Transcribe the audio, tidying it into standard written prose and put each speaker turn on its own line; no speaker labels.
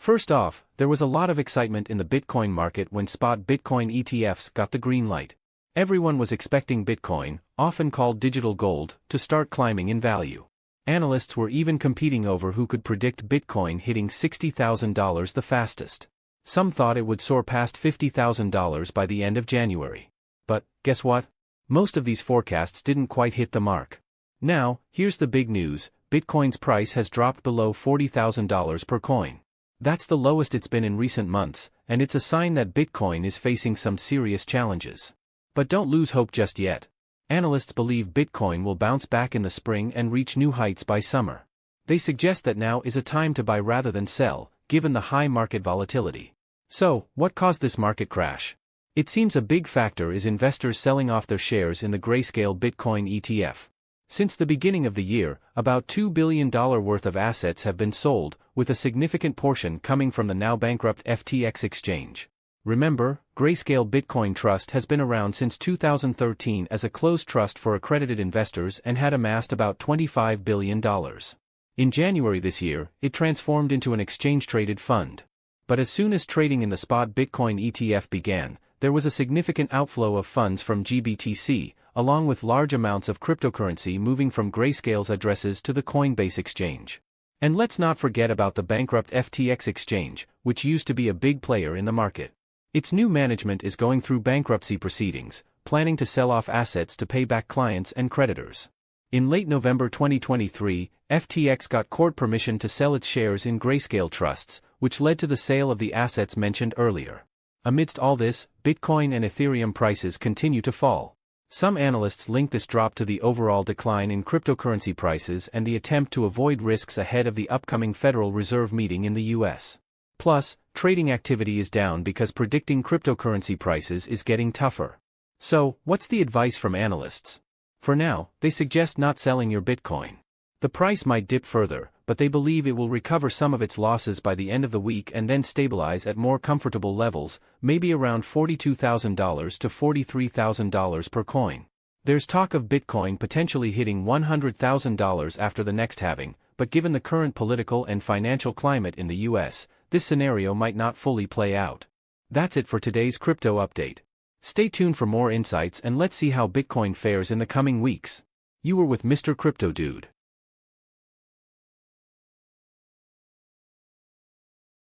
First off, there was a lot of excitement in the Bitcoin market when spot Bitcoin ETFs got the green light. Everyone was expecting Bitcoin, often called digital gold, to start climbing in value. Analysts were even competing over who could predict Bitcoin hitting $60,000 the fastest. Some thought it would soar past $50,000 by the end of January. But, guess what? Most of these forecasts didn't quite hit the mark. Now, here's the big news: Bitcoin's price has dropped below $40,000 per coin. That's the lowest it's been in recent months, and it's a sign that Bitcoin is facing some serious challenges. But don't lose hope just yet. Analysts believe Bitcoin will bounce back in the spring and reach new heights by summer. They suggest that now is a time to buy rather than sell, given the high market volatility. So, what caused this market crash? It seems a big factor is investors selling off their shares in the grayscale Bitcoin ETF. Since the beginning of the year, about $2 billion worth of assets have been sold, with a significant portion coming from the now bankrupt FTX exchange. Remember, Grayscale Bitcoin Trust has been around since 2013 as a closed trust for accredited investors and had amassed about $25 billion. In January this year, it transformed into an exchange-traded fund. But as soon as trading in the spot Bitcoin ETF began, there was a significant outflow of funds from GBTC, along with large amounts of cryptocurrency moving from Grayscale's addresses to the Coinbase exchange. And let's not forget about the bankrupt FTX exchange, which used to be a big player in the market. Its new management is going through bankruptcy proceedings, planning to sell off assets to pay back clients and creditors. In late November 2023, FTX got court permission to sell its shares in Grayscale trusts, which led to the sale of the assets mentioned earlier. Amidst all this, Bitcoin and Ethereum prices continue to fall. Some analysts link this drop to the overall decline in cryptocurrency prices and the attempt to avoid risks ahead of the upcoming Federal Reserve meeting in the US. Plus, trading activity is down because predicting cryptocurrency prices is getting tougher. So, what's the advice from analysts? For now, they suggest not selling your Bitcoin. The price might dip further, but they believe it will recover some of its losses by the end of the week and then stabilize at more comfortable levels, maybe around $42,000 to $43,000 per coin. There's talk of Bitcoin potentially hitting $100,000 after the next halving, but given the current political and financial climate in the US, this scenario might not fully play out. That's it for today's crypto update. Stay tuned for more insights and let's see how Bitcoin fares in the coming weeks. You were with Mr. Crypto Dude.